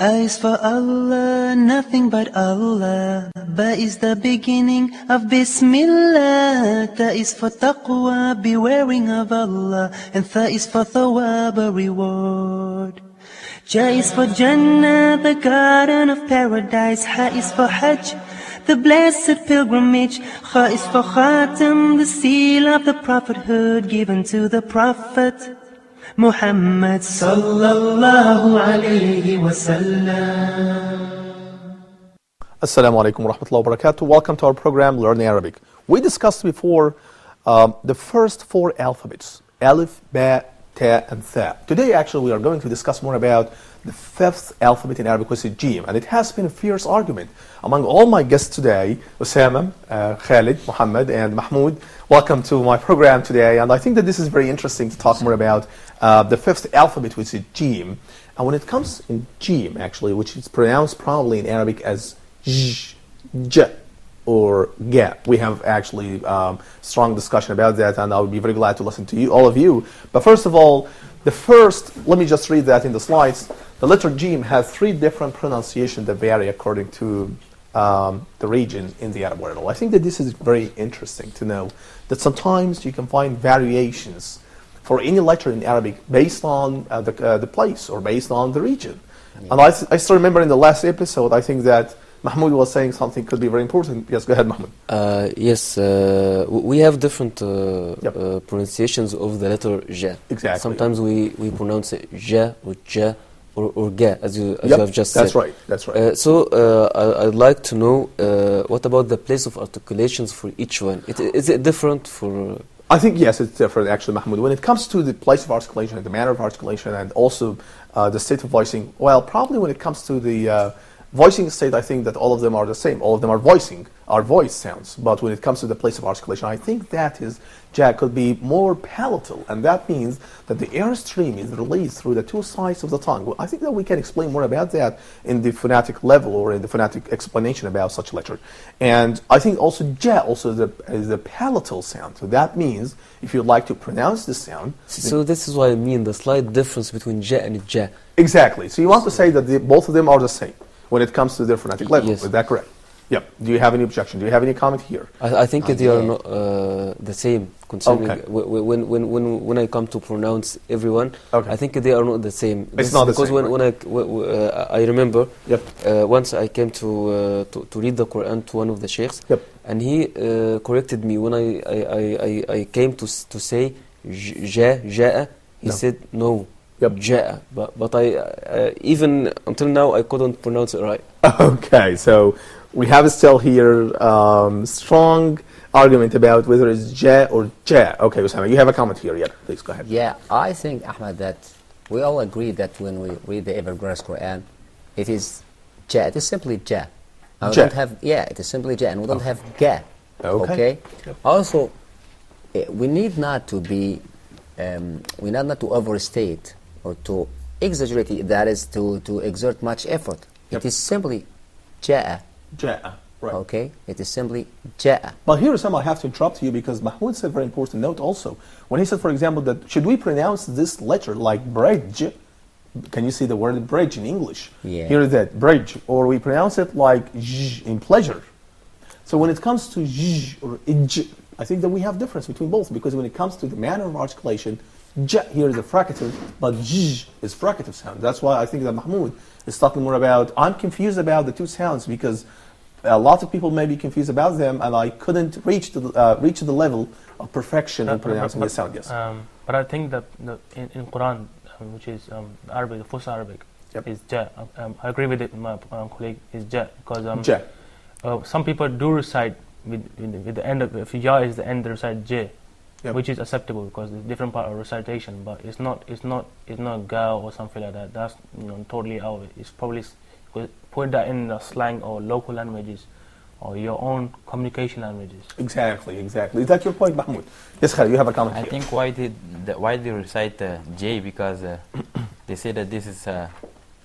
A is for Allah, nothing but Allah. Ba is the beginning of Bismillah. Ta is for taqwa, bewaring of Allah. And Tha is for thawab, a reward. Ja is for Jannah, the garden of paradise. Ha is for Hajj, the blessed pilgrimage. Kha is for Khatam, the seal of the prophethood given to the Prophet Muhammad sallallahu alayhi wa sallam. Assalamu alaikum wa rahmatullahi wa barakatuh. Welcome to our program Learning Arabic. We discussed before the first four alphabets, Alif, Ba, Ta, and Tha. Today actually we are going to discuss more about the fifth alphabet in Arabic, which is Jim. And it has been a fierce argument among all my guests today, Osama, Khalid, Muhammad, and Mahmoud. Welcome to my program today. And I think that this is very interesting to talk more about the fifth alphabet, which is Jim. And when it comes in Jim, actually, which is pronounced probably in Arabic as J, J, or Ga. We have actually strong discussion about that, and I would be very glad to listen to you, all of you. But first of all, the first, let me just read that in the slides. The letter Jim has three different pronunciations that vary according to the region in the Arab world. I think that this is very interesting to know that sometimes you can find variations for any letter in Arabic based on the place or based on the region. Yeah. And I still remember in the last episode, I think that Mahmoud was saying something could be very important. Yes, go ahead, Mahmoud. Yes, we have different pronunciations of the letter J. Exactly. Sometimes we pronounce it J or J or Ga, as you have just said. That's right, that's right. So I'd like to know what about the place of articulations for each one? Is it different for... I think, yes, it's different, actually, Mahmoud. When it comes to the place of articulation and the manner of articulation and also the state of voicing, well, probably when it comes to the voicing state, I think that all of them are the same. All of them are voice sounds. But when it comes to the place of articulation, I think that is, Jack, could be more palatal. And that means that the air stream is released through the two sides of the tongue. Well, I think that we can explain more about that in the phonetic level or in the phonetic explanation about such letter. And I think also Ja also is a palatal sound. So that means if you'd like to pronounce this sound... So this is what I mean, the slight difference between Ja and Ja. Exactly. So you want to say that both of them are the same when it comes to their phonetic level. Yes. Is that correct? Yep. Do you have any objection? Do you have any comment here? I think they are not the same. Concerning okay. When I come to pronounce everyone, okay. I think they are not the same. It's not the same. Because when I remember, yep. Once I came to read the Quran to one of the sheikhs, yep. and he corrected me when I came to say ja'a. He said no. Yep. Ja'a, but I even until now I couldn't pronounce it right. Okay, so we have still here strong argument about whether it's Ja or Ja. Okay, Osama, you have a comment here. Yeah, please go ahead. Yeah, I think, Ahmad, that we all agree that when we read the ever-glorious Quran, it is Ja. It is simply Ja. We don't have, it is simply Ja, and we don't have Ga. Okay. Yep. Also, we need not to be, we need not to overstate or to exaggerate it, that is to exert much effort. Yep. It is simply Ja'a. Ja'a, right. Okay, it is simply Ja'a. But here, Osama, I have to interrupt you because Mahmoud said a very important note also. When he said, for example, that should we pronounce this letter like bridge? Can you see the word bridge in English? Yeah. Here is that, bridge. Or we pronounce it like j in pleasure. So when it comes to j or ij, I think that we have difference between both because when it comes to the manner of articulation, Ja here is a fricative, but J is fricative sound. That's why I think that Mahmoud is talking more about, I'm confused about the two sounds because a lot of people may be confused about them and I couldn't reach to the level of perfection in pronouncing the sound, yes. But I think that in Quran, which is Arabic, the Fusha Arabic, yep. is Ja. I agree with it, my colleague, is Ja. Because Ja. Some people do recite with the end of, if Ya is the end, they recite J. Yep. Which is acceptable because it's different part of recitation, but it's not Ga or something like that. That's totally out. It's probably put that in the slang or local languages or your own communication languages. Exactly. Is that your point, Mahmoud? Yes, Khalid, you have a comment here. I think why they recite J because they say that this is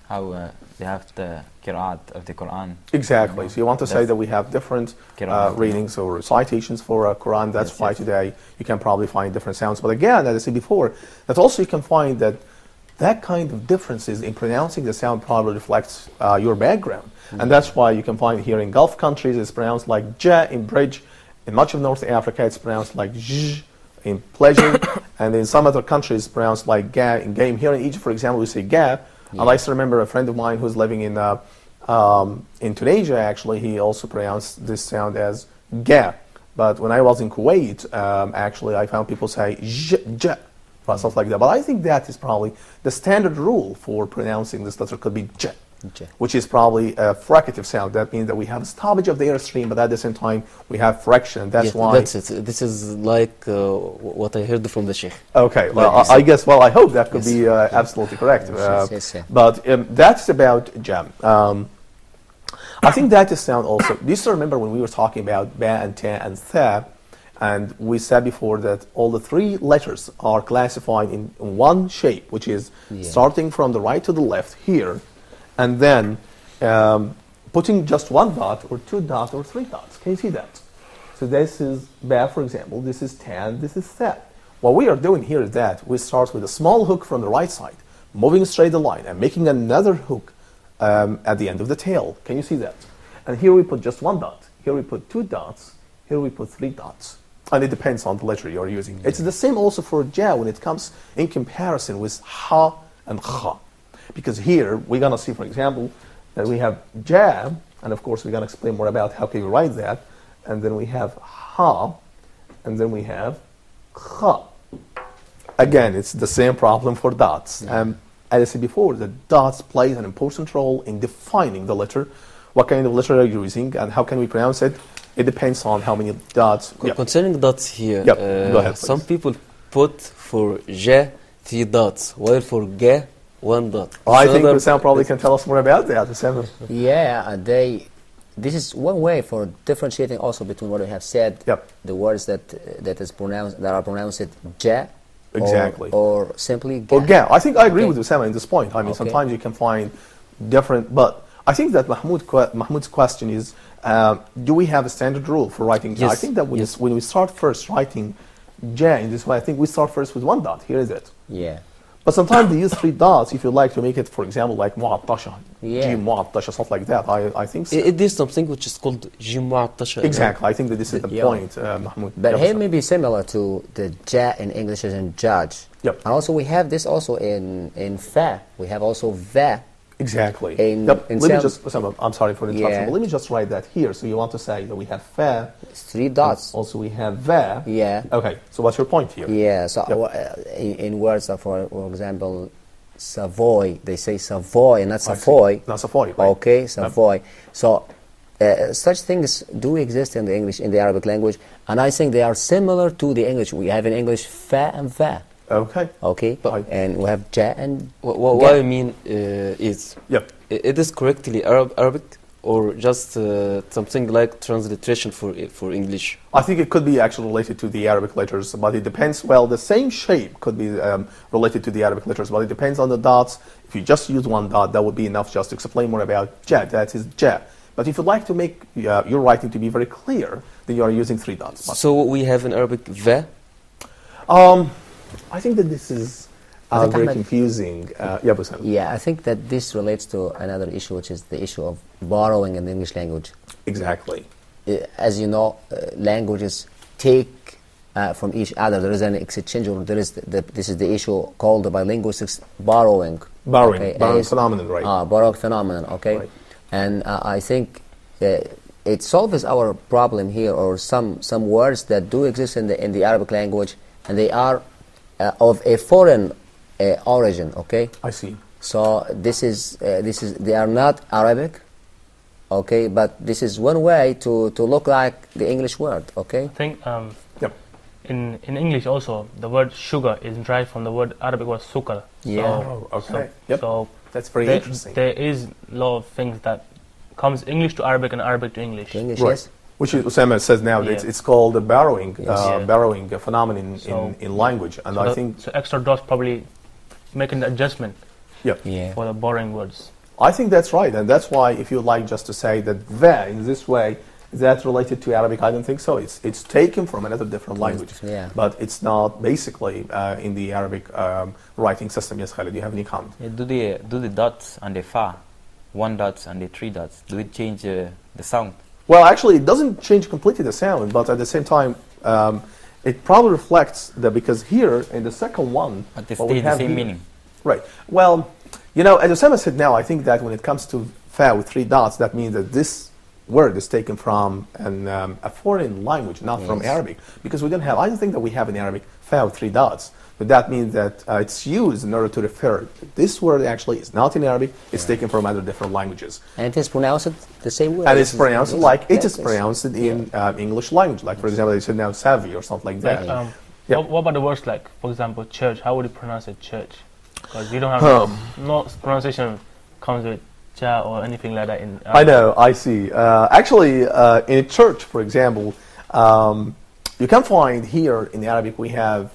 how they have the qira'at of the Quran. Exactly. So you want to say that we have different readings or recitations for Quran. That's why today you can probably find different sounds. But again, as I said before, that also you can find that that kind of differences in pronouncing the sound probably reflects your background. And that's why you can find here in Gulf countries it's pronounced like J in bridge. In much of North Africa it's pronounced like J in pleasure. And in some other countries it's pronounced like Ga in game. Here in Egypt, for example, we say Ga. And I still remember a friend of mine who's living in Tunisia, actually, he also pronounced this sound as Ga. But when I was in Kuwait, actually I found people say J, J, stuff like that. But I think that is probably the standard rule for pronouncing this letter could be J. Which is probably a fricative sound. That means that we have a stoppage of the airstream, but at the same time we have friction. That's why. That's it. This is like what I heard from the Sheikh. Okay, well, I guess. Well, I hope that could be absolutely correct. But that's about jam. I think that is sound also. Do you still remember when we were talking about ba and ta and tha, and we said before that all the three letters are classified in one shape, which is starting from the right to the left here. And then putting just one dot or two dots or three dots. Can you see that? So this is ba, for example. This is tan. This is tha. What we are doing here is that we start with a small hook from the right side, moving straight the line, and making another hook at the end of the tail. Can you see that? And here we put just one dot. Here we put two dots. Here we put three dots. And it depends on the letter you're using. It's the same also for ja when it comes in comparison with ha and kha. Because here, we're going to see, for example, that we have ja, and of course we're going to explain more about how can you write that, and then we have ha, and then we have kha. Again, it's the same problem for dots. As I said before, the dots play an important role in defining the letter, what kind of letter are you using, and how can we pronounce it. It depends on how many dots. Concerning dots here, go ahead, please. Some people put for ja 3 dots, while for ga 1 dot. I think Hussam probably can tell us more about that. Yeah, this is one way for differentiating also between what we have said, the words that are pronounced ja, exactly, or simply ga. Or ga. I think I agree with Hussam in this point. I mean, sometimes you can find different, but I think that Mahmoud's question is, do we have a standard rule for writing? Yes. I think that when we start first writing ja in this way, I think we start first with one dot. Here is it. Yeah. But sometimes they use three dots if you like to make it, for example, like mu'attasha, jim mu'attasha, stuff like that. I think so. It is something which is called jim mu'attasha. Exactly. I think that this is the point, Mahmoud. But here may be similar to the ja in English as in judge. Yep. And also we have this also in fa. We have also va. Exactly. Let me just, I'm sorry for the interruption, but let me just write that here. So you want to say that we have fa. 3 dots. Also we have va. Yeah. Okay, so what's your point here? Yeah, so in words, for example, Savoy, they say Savoy and not Savoy. Not Savoy, right. Okay, Savoy. So such things do exist in the Arabic language, and I think they are similar to the English. We have in English fa and va. Okay. Okay, and we have ja and what I mean is, it is correctly Arabic or just something like transliteration for English? I think it could be actually related to the Arabic letters, but it depends. Well, the same shape could be related to the Arabic letters, but it depends on the dots. If you just use one dot, that would be enough just to explain more about ja. That is ja. But if you'd like to make your writing to be very clear, then you are using 3 dots. So what we have in Arabic va? I think that this is very confusing. Yeah, I think that this relates to another issue, which is the issue of borrowing in the English language. Exactly. As you know, languages take from each other. There is an exchange, or there is this is the issue called by linguistics borrowing. Borrowing phenomenon, right? Borrowing phenomenon, okay. Right. And I think it solves our problem here, or some words that do exist in the Arabic language, and they are of a foreign origin, okay? I see. So this is they are not Arabic, okay? But this is one way to look like the English word, okay? I think in English also the word sugar is derived from the word Arabic word sukar. Yeah. Okay. So that's very interesting. There is a lot of things that comes English to Arabic and Arabic to English. English, right. Yes. Which Osama says now that it's called a borrowing phenomenon in language, and I think so. Extra dots probably making the adjustment. For the borrowing words. I think that's right, and that's why if you like just to say that va in this way, Is that related to Arabic? I don't think so. It's taken from another different language. Yeah. But it's not basically in the Arabic writing system. Yes, Khalid, do you have any comment? Yeah, do the dots and the fa, 1 dots and the 3 dots, do it change the sound? Well, actually, it doesn't change completely the sound, but at the same time, it probably reflects that because here in the second one, But they what we stay the have same here- meaning. Right. Well, you know, as Osama said now, I think that when it comes to fa with 3 dots, that means that this word is taken from a foreign language, not from Yes. Arabic. Because we don't have, I don't think that we have in Arabic fa with 3 dots. But that means that it's used in order to refer. This word actually is not in Arabic. It's taken from other different languages. And it is pronounced the same way. And it's pronounced like it is Yes. pronounced in English language. Like, for example, they said now savvy or something like that. Yeah. What about the words like, for example, church? How would you pronounce it, church? Because you don't have no pronunciation comes with cha or anything like that in I know, I see. Actually, in a church, for example, you can find here in Arabic we have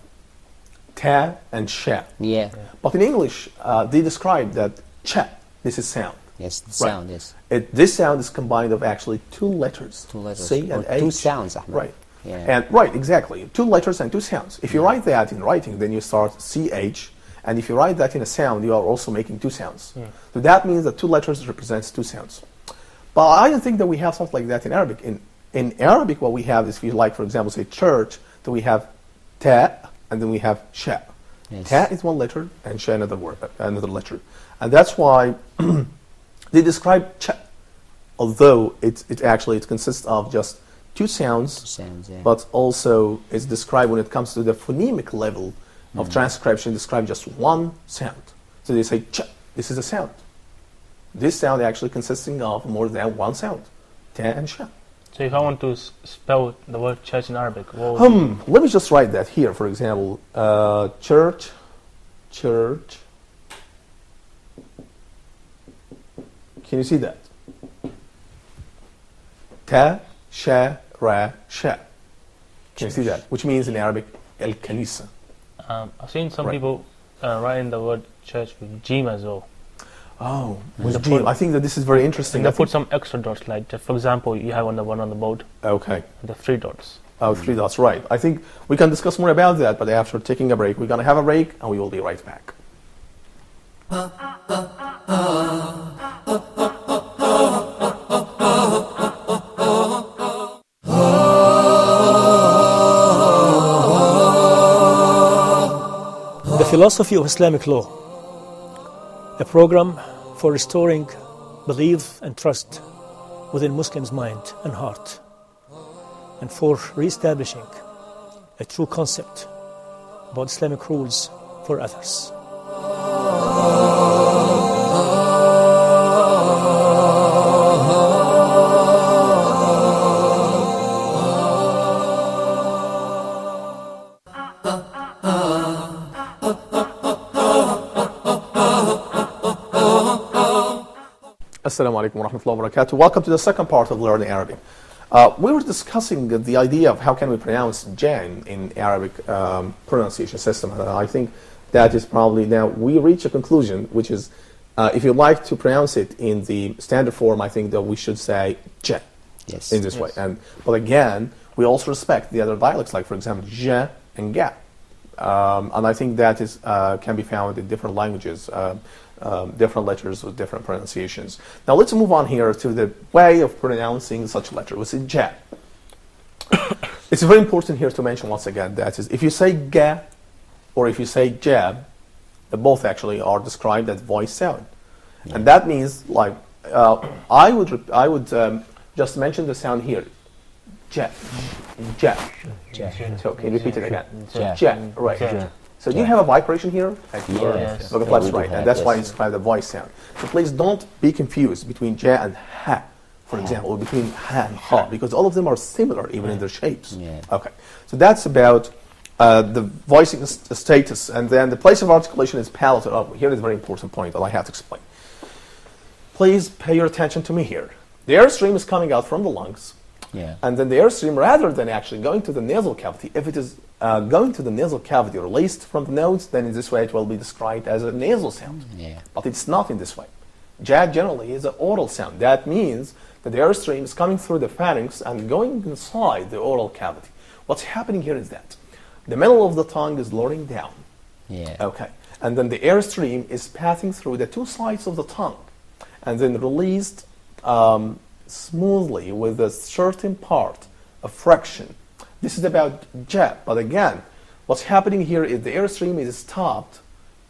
ta and sha. Yeah. But in English, they describe that cha, this is sound. Yes, the sound, yes. This sound is combined of actually 2 letters. 2 letters. C and Or H. 2 sounds, Ahmed. Right. Yeah. And right, exactly. 2 letters and 2 sounds. If you write that in writing, then you start CH. And if you write that in a sound, you are also making 2 sounds. So that means that 2 letters represents 2 sounds. But I don't think that we have something like that in Arabic. In Arabic, what we have is, if you like, for example, say church, then we have ta, and then we have sha. Yes. Ta is 1 letter, and sha another word, another letter. And that's why they describe cha, although it consists of just 2 sounds, Sounds, yeah. but also it's described when it comes to the phonemic level of transcription, describe just 1 sound. So they say cha, this is a sound. This sound actually consisting of more than 1 sound, ta and sha. So if I want to spell the word church in Arabic, what would Let me just write that here. For example, church. Can you see that? Ta, sha, ra, sha. Can you see that? Which means in Arabic, al-kanisa. I've seen some Right. people writing the word church with jim as well. Oh, with jim. I think that this is very interesting. And they put some extra dots, like just for example, you have on the one on the boat, Okay. the 3 dots. Oh, 3 dots, right. I think we can discuss more about that, but after taking a break. We're going to have a break, and we will be right back. The Philosophy of Islamic Law, a program for restoring belief and trust within Muslims' mind and heart, and for re-establishing a true concept about Islamic rules for others. Assalamu alaikum wa rahmatullahi wa barakatuh. Welcome to the second part of Learning Arabic. We were discussing the idea of how can we pronounce jan in Arabic pronunciation system. I think that is probably, now we reach a conclusion, which is if you like to pronounce it in the standard form, I think that we should say j Yes. in this way. But again, we also respect the other dialects, like for example, j and ga. And I think that is can be found in different languages. Different letters with different pronunciations. Now let's move on here to the way of pronouncing such a letter, which is ja. It's very important here to mention once again that is, if you say ga or if you say jab, they both actually are described as voice sound. Yeah. And that means, like, I would just mention the sound here. Ja. Ja. Ja. So can you repeat it again? Ja. Ja. Right. Ja. So do you have a vibration here? Yes. Okay, Yeah, that's we do right. have, And that's why yes. it's described the voice sound. So please don't be confused between ja and ha, for example, or between ha and ha, because all of them are similar even in their shapes. Yeah. Okay. So that's about the voicing status. And then the place of articulation is palatal. Oh, here is a very important point that I have to explain. Please pay your attention to me here. The airstream is coming out from the lungs. Yeah. And then the airstream, rather than actually going to the nasal cavity, if it is going to the nasal cavity released from the nose, then in this way it will be described as a nasal sound. Yeah. But it's not in this way. Ja generally is an oral sound. That means that the airstream is coming through the pharynx and going inside the oral cavity. What's happening here is that the middle of the tongue is lowering down. Yeah. Okay. And then the airstream is passing through the two sides of the tongue and then released smoothly with a certain part of friction. This is about ja, but again, what's happening here is the airstream is stopped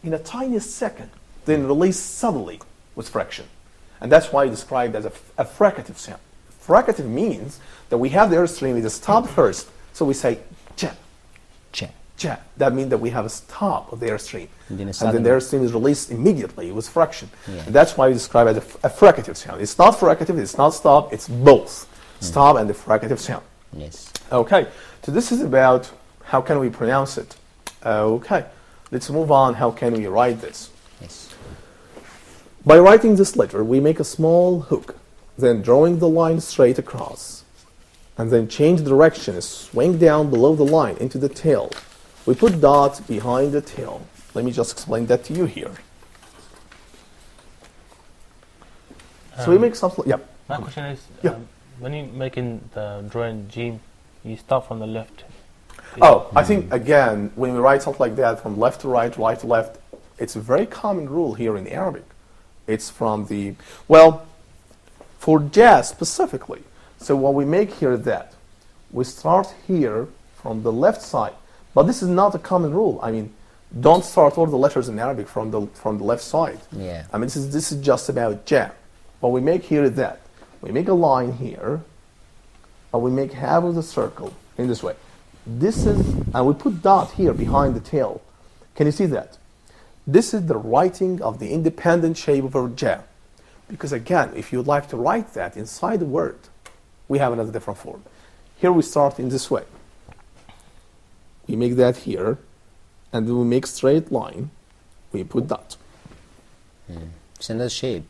in a tiny second, then released suddenly with friction. And that's why it's described as a fricative sound. Fricative means that we have the airstream, it is stopped first, so we say ja, Ja. ja. That means that we have a stop of the airstream. And then the airstream is released immediately with friction. Yeah. And that's why we describe it as a fricative sound. It's not fricative, it's not stop, it's both. Stop and the fricative sound. Yes. Okay, so this is about how can we pronounce it. Okay, let's move on. How can we write this? Yes. By writing this letter, we make a small hook, then drawing the line straight across, and then change direction, swing down below the line into the tail. We put dots behind the tail. Let me just explain that to you here. So we make something. Yeah. My question is, Yeah. when you're making the drawing Jim, you start from the left. Oh, I think, again, when we write something like that from left to right, right to left, it's a very common rule here in Arabic. It's from the, well, for jazz specifically. So what we make here is that we start here from the left side. But this is not a common rule. I mean, don't start all the letters in Arabic from the left side. Yeah. I mean, this is just about jazz. What we make here is that we make a line here, and we make half of the circle in this way. This is, and we put dot here behind the tail. Can you see that? This is the writing of the independent shape of a ja. Because again, if you'd like to write that inside the word, we have another different form. Here we start in this way. We make that here, and then we make straight line. We put dot. It's another shape.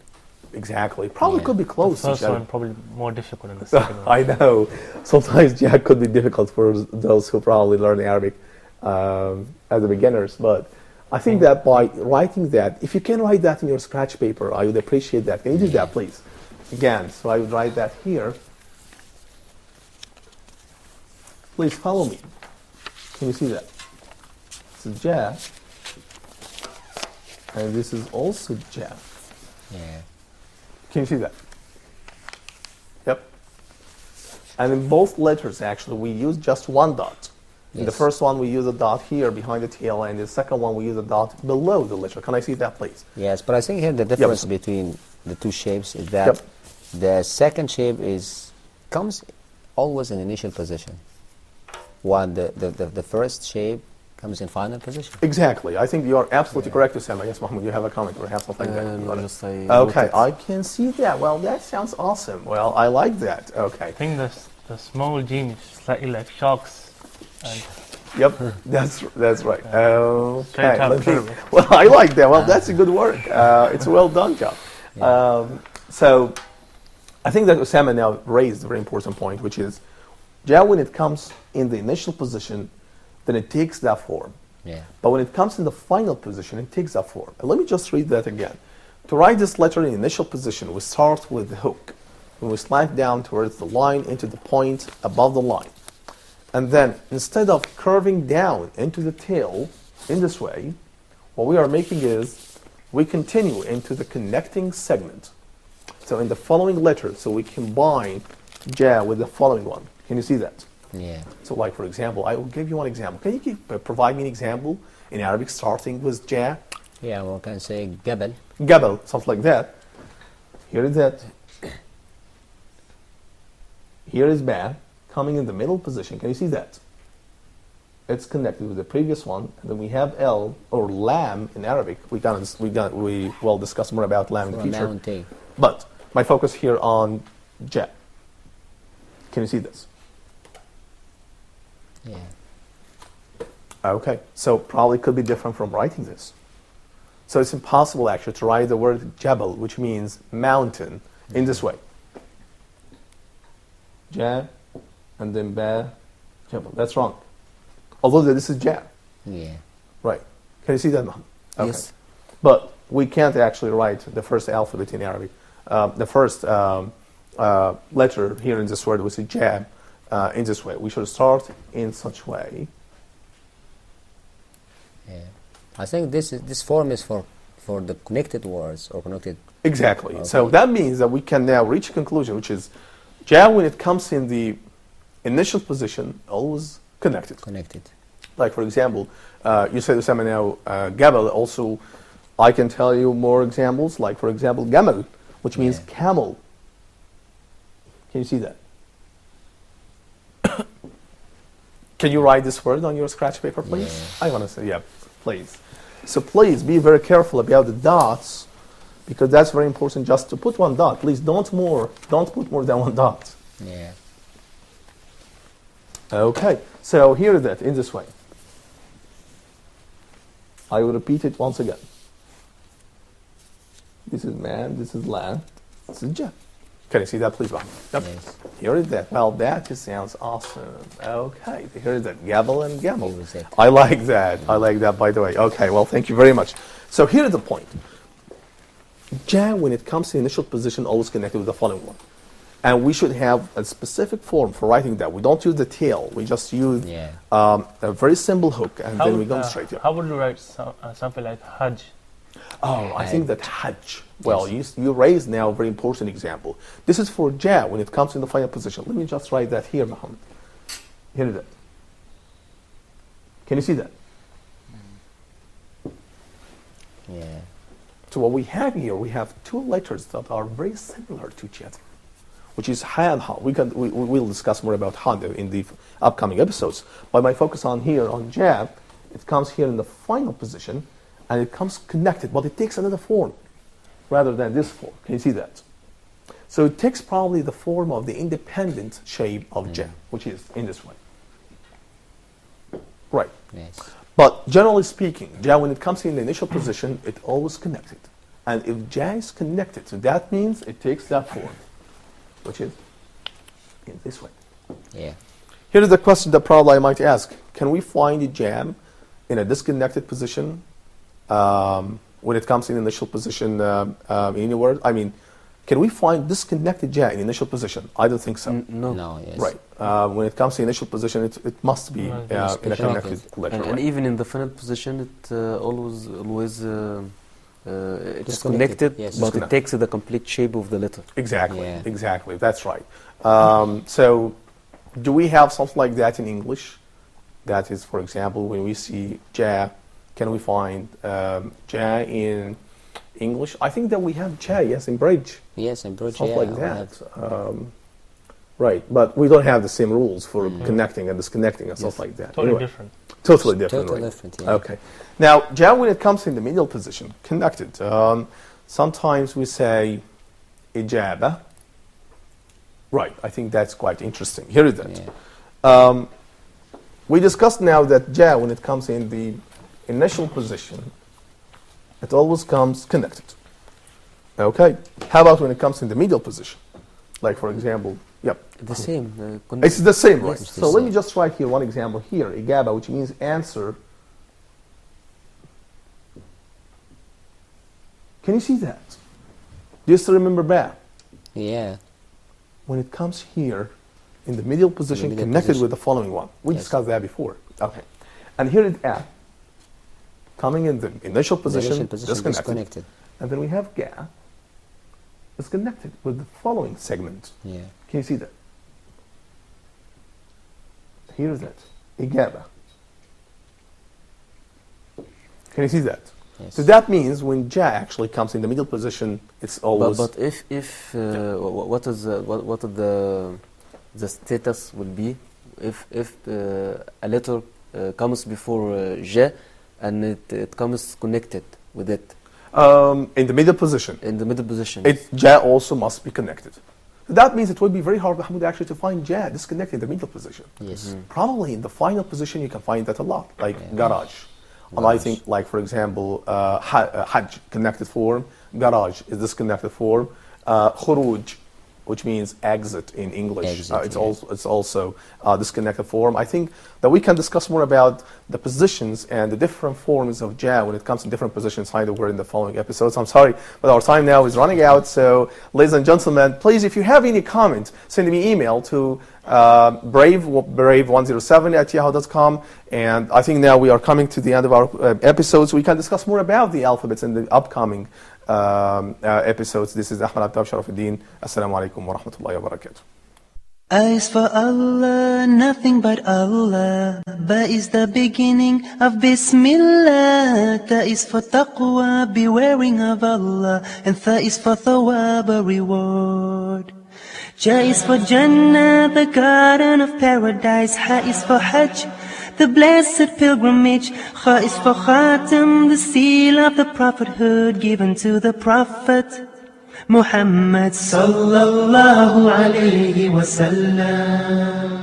Exactly. Probably Yeah. could be close The to first each other. one probably more difficult than the second one. I know. Sometimes Jack could be difficult for those who probably learn Arabic as a beginners. But I think that by writing that, if you can write that in your scratch paper, I would appreciate that. Can you do that, please? Again, so I would write that here. Please follow me. Can you see that? This is Ja. And this is also Ja. Yeah. Can you see that? Yep. And in both letters, actually, we use just one dot. In the Yes. first one, we use a dot here behind the tail, and the second one, we use a dot below the letter. Can I see that, please? Yes, but I think here the difference between the two shapes is that Yep. the second shape comes always in initial position, while the first shape comes in final position. Exactly. I think you are absolutely correct, Sam. Yes, Mohammed, you have a comment or have something like No, that. just I Okay, noted. I can see that. Well, that sounds awesome. Well, I like that. Okay. I think the small Jim is slightly like sharks. And Yep, that's right. Okay, Straight up let me- terrible. well, I like that. Well, that's a good work. It's a well done job. So, I think that Osama now raised a very important point, which is, ja, when it comes in the initial position, then it takes that form. Yeah. But when it comes in the final position, it takes that form. And let me just read that again. To write this letter in initial position, we start with the hook. And we slant down towards the line into the point above the line. And then, instead of curving down into the tail in this way, what we are making is we continue into the connecting segment. So in the following letter, so we combine ja with the following one. Can you see that? Yeah. So like, for example, I will give you one example. Can you provide me an example in Arabic starting with ja? Yeah, one can say Gabal. Gabal, something like that. Here is that. Here is ba, coming in the middle position. Can you see that? It's connected with the previous one, and then we have L or lam in Arabic. We will discuss more about lam in the future. Mountain. But my focus here on ja. Can you see this? Yeah. Okay, so probably could be different from writing this. So it's impossible actually to write the word jabal, which means mountain, in this way. Ja, and then ba, jabal. That's wrong. Although this is ja. Yeah. Right. Can you see that, Mohammed? Okay. Yes. But we can't actually write the first alphabet in Arabic. The first letter here in this word, we say ja in this way. We should start in such way. Yeah. I think this form is for the connected words or connected. Exactly. Okay. So that means that we can now reach a conclusion, which is ja, when it comes in the initial position, always connected. Connected. Like, for example, you said Usama now, Gabal. Also, I can tell you more examples. Like, for example, Gamal, which means camel. Can you see that? Can you write this word on your scratch paper, please? Yeah. I want to say, yeah, please. So please be very careful about the dots, because that's very important. Just to put one dot, please don't put more than one dot. Yeah. Okay, so here is that in this way. I will repeat it once again. This is man, this is land, this is ja. Can you see that, please? Yep. Yes. Here is that. Well, that just sounds awesome. Okay, here is that. Gabel and Gamel. Use it. I like that. I like that, by the way. Okay, well, thank you very much. So here is the point. Ja, when it comes to initial position, always connected with the following one. And we should have a specific form for writing that. We don't use the tail. We just use a very simple hook, and then we go straight here. How would you write something like Hajj? Oh, I think that Hajj. Well, you raised now a very important example. This is for ja when it comes in the final position. Let me just write that here, Muhammad. Here is it. Can you see that? Yeah. So what we have here, we have two letters that are very similar to each other, which is ha and ha. We will discuss more about ha in the upcoming episodes. But my focus on here, on ja, it comes here in the final position, and it comes connected, but it takes another form rather than this form. Can you see that? So it takes probably the form of the independent shape of ja, which is in this way. Right. Yes. But generally speaking, ja, when it comes in the initial position, it always connected. And if ja is connected, so that means it takes that form, which is in this way. Yeah. Here is the question that probably I might ask. Can we find a jam in a disconnected position when it comes in initial position in any word? I mean, can we find disconnected ja in initial position? I don't think so. No. No. Yes. Right. When it comes to initial position, it must be in a connected letter. And right? even in the final position, it always it's Disconnected, connected, yes. but it takes the complete shape of the letter. Exactly, Yeah. exactly. That's right. So, do we have something like that in English? That is, for example, when we see ja, can we find ja in English? I think that we have ja, yes, in bridge. Yes, in bridge. Something Yeah, like we that. have- Right, but we don't have the same rules for connecting and disconnecting and stuff like that. Totally Anyway, different. Totally different. Totally right? different. Yeah. Okay. Now, ja, when it comes in the middle position, connected. Sometimes we say ijaba. Right. I think that's quite interesting. Here is that. Yeah. We discussed now that ja, when it comes in the initial position, it always comes connected. Okay. How about when it comes in the middle position? Like, for example, yep. The same. It's the same, right? Yes, So let me just write here one example here, igaba, which means answer. Can you see that? Do you still remember ba? Yeah. When it comes here in the middle position, middle connected position. with the following one. We Yes. discussed that before. Okay. And here is a, coming in the initial position, Initial position disconnected. And then we have ga, is connected with the following segment. Yeah. Can you see that? Here is it. Igaba. Can you see that? Yes. So that means when ja actually comes in the middle position, it's always. But if what is the status will be if a letter comes before ja and it comes connected with it in the middle position. in the middle position. Ja also must be connected. That means it would be very hard, Mahmoud, actually to find ja disconnected in the middle position. Yes. Probably in the final position you can find that a lot, like Yeah. garage. And I think, like for example, Hajj, connected form, garage is disconnected form, khuruj which means exit in English. Exit, It's also disconnected form. I think that we can discuss more about the positions and the different forms of ja when it comes to different positions behind the word in the following episodes. I'm sorry, but our time now is running out. So, ladies and gentlemen, please, if you have any comments, send me email to brave107@yahoo.com. And I think now we are coming to the end of our episodes. We can discuss more about the alphabets in the upcoming episodes. This is Ahmad Abdel Tawwab Sharaf Eldin. Assalamu alaikum wa rahmatullahi wa barakatuh. A is for Allah, nothing but Allah. Ba is the beginning of Bismillah. Ta is for taqwa, bewaring of Allah. And Tha is for Tawwab, a reward. Ja is for Jannah, the garden of paradise. Ha is for Hajj, the blessed pilgrimage. Kha is for Khatam, the seal of the prophethood given to the Prophet Muhammad sallallahu alayhi wa sallam.